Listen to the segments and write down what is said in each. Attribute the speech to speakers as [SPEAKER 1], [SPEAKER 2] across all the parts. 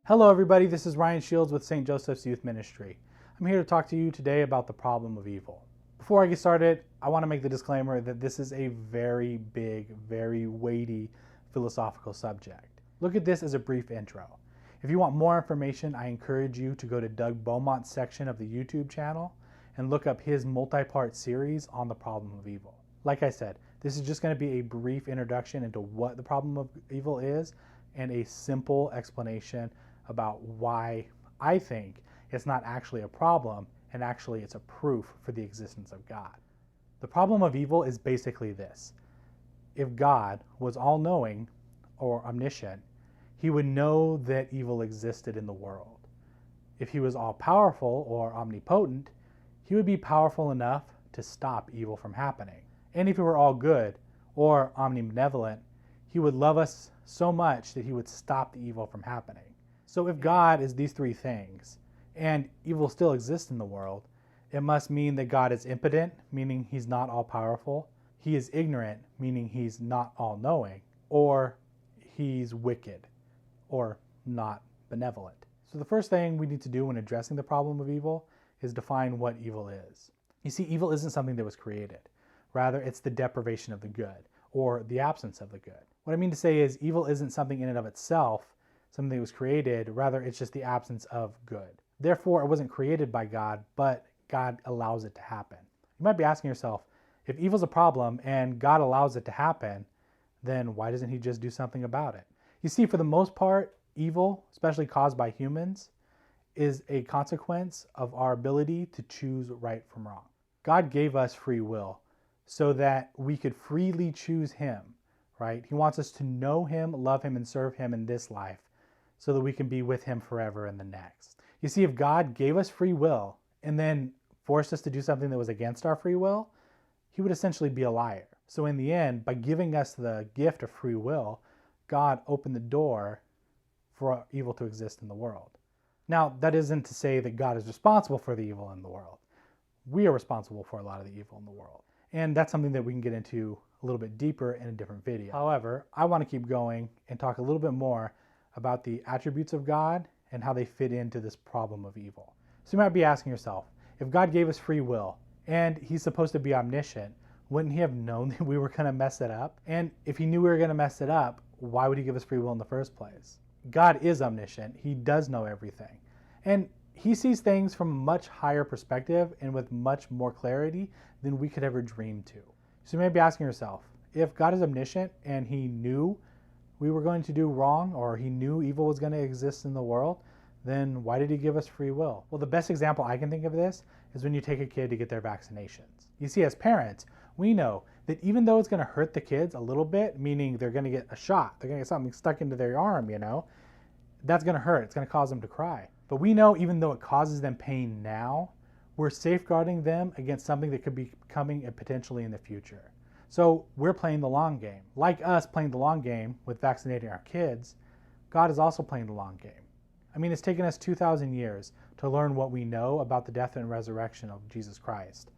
[SPEAKER 1] Hello everybody, this is Ryan Shields with St. Joseph's Youth Ministry. I'm here to talk to you today about the problem of evil. Before I get started, I want to make the disclaimer that this is a very big, very weighty philosophical subject. Look at this as a brief intro. If you want more information, I encourage you to go to Doug Beaumont's section of the YouTube channel and look up his multi-part series on the problem of evil. Like I said, this is just going to be a brief introduction into what the problem of evil is and a simple explanation about why I think it's not actually a problem and actually it's a proof for the existence of God. The problem of evil is basically this. If God was all-knowing or omniscient, he would know that evil existed in the world. If he was all-powerful or omnipotent, he would be powerful enough to stop evil from happening. And if he were all good or omnibenevolent, he would love us so much that he would stop the evil from happening. So if God is these three things, and evil still exists in the world, it must mean that God is impotent, meaning he's not all-powerful, he is ignorant, meaning he's not all-knowing, or he's wicked, or not benevolent. So the first thing we need to do when addressing the problem of evil is define what evil is. You see, evil isn't something that was created. Rather, it's the deprivation of the good, or the absence of the good. What I mean to say is evil isn't something in and of itself, something that was created, rather it's just the absence of good. Therefore, it wasn't created by God, but God allows it to happen. You might be asking yourself, if evil's a problem and God allows it to happen, then why doesn't he just do something about it? You see, for the most part, evil, especially caused by humans, is a consequence of our ability to choose right from wrong. God gave us free will so that we could freely choose him, right? He wants us to know him, love him, and serve him in this life, so that we can be with him forever in the next. You see, if God gave us free will and then forced us to do something that was against our free will, he would essentially be a liar. So in the end, by giving us the gift of free will, God opened the door for evil to exist in the world. Now, that isn't to say that God is responsible for the evil in the world. We are responsible for a lot of the evil in the world. And that's something that we can get into a little bit deeper in a different video. However, I want to keep going and talk a little bit more about the attributes of God and how they fit into this problem of evil. So you might be asking yourself, if God gave us free will and he's supposed to be omniscient, wouldn't he have known that we were going to mess it up? And if he knew we were going to mess it up, why would he give us free will in the first place? God is omniscient. He does know everything. And he sees things from a much higher perspective and with much more clarity than we could ever dream to. So you may be asking yourself, if God is omniscient and he knew we were going to do wrong, or he knew evil was going to exist in the world, then why did he give us free will? Well, the best example I can think of this is when you take a kid to get their vaccinations. You see, as parents, we know that even though it's going to hurt the kids a little bit, meaning they're going to get a shot, they're going to get something stuck into their arm, that's going to hurt. It's going to cause them to cry. But we know even though it causes them pain now, we're safeguarding them against something that could be coming potentially in the future. So we're playing the long game. Like us playing the long game with vaccinating our kids, God is also playing the long game. I mean, it's taken us 2,000 years to learn what we know about the death and resurrection of Jesus Christ.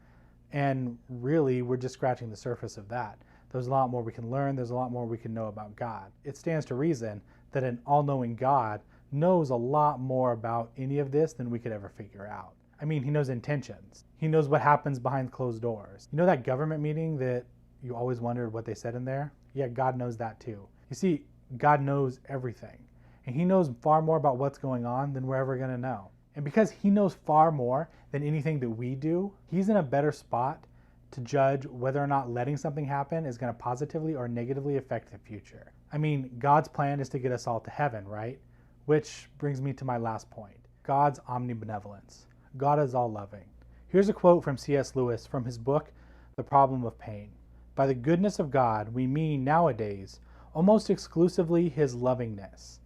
[SPEAKER 1] And really, we're just scratching the surface of that. There's a lot more we can learn. There's a lot more we can know about God. It stands to reason that an all-knowing God knows a lot more about any of this than we could ever figure out. I mean, he knows intentions. He knows what happens behind closed doors. You know that government meeting that you always wondered what they said in there? Yeah, God knows that too. You see, God knows everything. And he knows far more about what's going on than we're ever going to know. And because he knows far more than anything that we do, he's in a better spot to judge whether or not letting something happen is going to positively or negatively affect the future. I mean, God's plan is to get us all to heaven, right? Which brings me to my last point. God's omnibenevolence. God is all-loving. Here's a quote from C.S. Lewis from his book, The Problem of Pain. By the goodness of God, we mean nowadays almost exclusively his lovingness,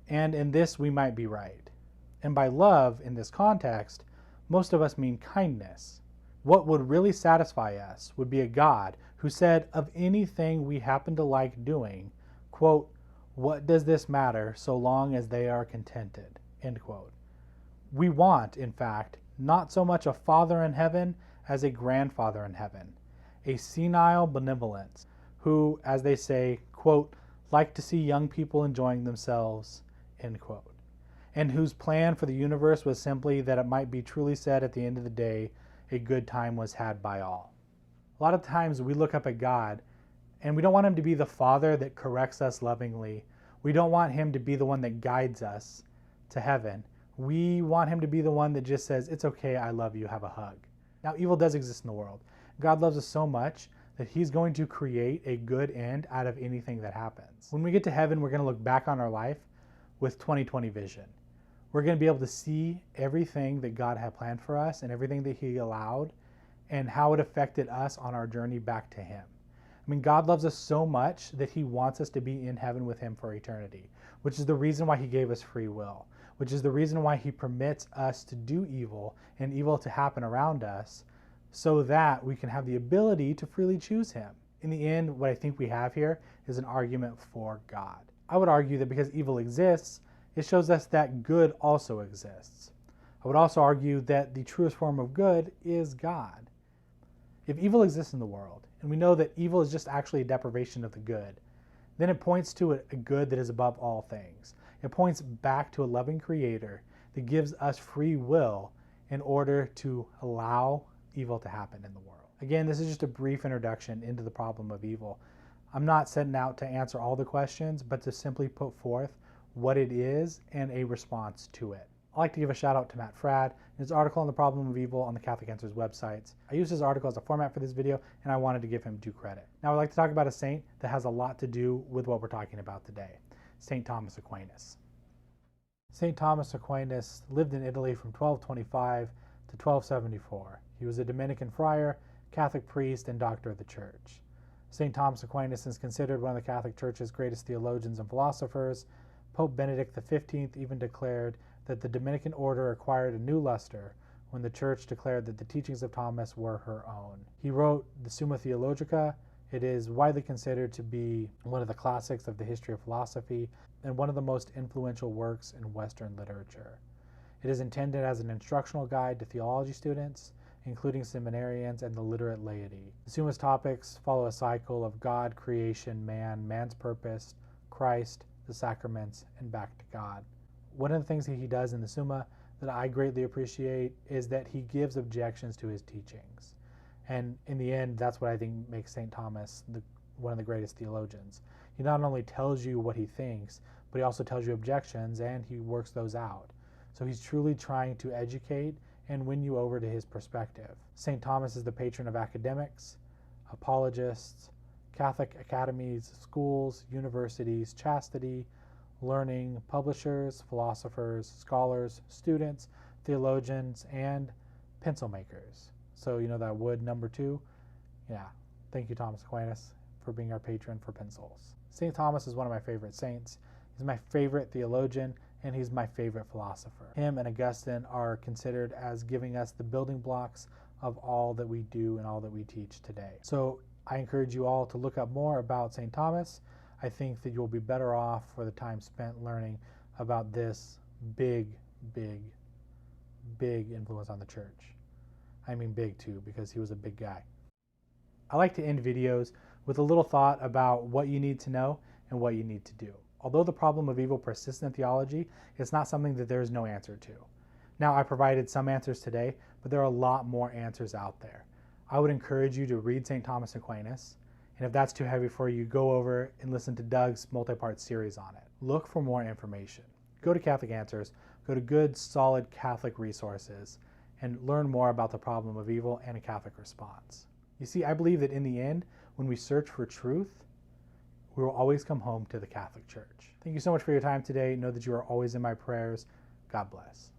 [SPEAKER 1] and in this we might be right. And by love, in this context, most of us mean kindness. What would really satisfy us would be a God who said of anything we happen to like doing, quote, "What does this matter so long as they are contented?" End quote. We want, in fact, not so much a Father in heaven as a grandfather in heaven, a senile benevolence, who, as they say, quote, like to see young people enjoying themselves, end quote. and whose plan for the universe was simply that it might be truly said at the end of the day, a good time was had by all. A lot of times we look up at God and we don't want him to be the father that corrects us lovingly. We don't want him to be the one that guides us to heaven. We want him to be the one that just says, it's okay, I love you, have a hug. Now, evil does exist in the world. God loves us so much that he's going to create a good end out of anything that happens. When we get to heaven, we're going to look back on our life with 20/20 vision. We're going to be able to see everything that God had planned for us and everything that he allowed and how it affected us on our journey back to him. I mean, God loves us so much that he wants us to be in heaven with him for eternity, which is the reason why he gave us free will, which is the reason why he permits us to do evil and evil to happen around us so that we can have the ability to freely choose him. In the end, what I think we have here is an argument for God. I would argue that because evil exists, it shows us that good also exists. I would also argue that the truest form of good is God. If evil exists in the world, and we know that evil is just actually a deprivation of the good, then it points to a good that is above all things. It points back to a loving creator that gives us free will in order to allow evil to happen in the world. Again, this is just a brief introduction into the problem of evil. I'm not setting out to answer all the questions, but to simply put forth what it is and a response to it. I'd like to give a shout out to Matt Fradd and his article on the problem of evil on the Catholic Answers websites. I used his article as a format for this video, and I wanted to give him due credit. Now I'd like to talk about a saint that has a lot to do with what we're talking about today, St. Thomas Aquinas. St. Thomas Aquinas lived in Italy from 1225 to 1274. He was a Dominican friar, Catholic priest, and doctor of the church. St. Thomas Aquinas is considered one of the Catholic Church's greatest theologians and philosophers. Pope Benedict XV even declared that the Dominican order acquired a new luster when the Church declared that the teachings of Thomas were her own. He wrote the Summa Theologica. It is widely considered to be one of the classics of the history of philosophy and one of the most influential works in Western literature. It is intended as an instructional guide to theology students, including seminarians and the literate laity. The Summa's topics follow a cycle of God, creation, man, man's purpose, Christ, the sacraments, and back to God. One of the things that he does in the Summa that I greatly appreciate is that he gives objections to his teachings. And in the end, that's what I think makes St. Thomas one of the greatest theologians. He not only tells you what he thinks, but he also tells you objections, and he works those out. So he's truly trying to educate and win you over to his perspective. St. Thomas is the patron of academics, apologists, Catholic academies, schools, universities, chastity, learning, publishers, philosophers, scholars, students, theologians, and pencil makers. So you know that wood number 2? Yeah. Thank you, Thomas Aquinas, for being our patron for pencils. St. Thomas is one of my favorite saints. He's my favorite theologian, and he's my favorite philosopher. Him and Augustine are considered as giving us the building blocks of all that we do and all that we teach today. So I encourage you all to look up more about St. Thomas. I think that you'll be better off for the time spent learning about this big influence on the church. I mean big too, because he was a big guy. I like to end videos with a little thought about what you need to know and what you need to do. Although the problem of evil persists in theology, it's not something that there is no answer to. Now, I provided some answers today, but there are a lot more answers out there. I would encourage you to read St. Thomas Aquinas, and if that's too heavy for you, go over and listen to Doug's multi-part series on it. Look for more information. Go to Catholic Answers, go to good, solid Catholic resources, and learn more about the problem of evil and a Catholic response. You see, I believe that in the end, when we search for truth, we will always come home to the Catholic Church. Thank you so much for your time today. Know that you are always in my prayers. God bless.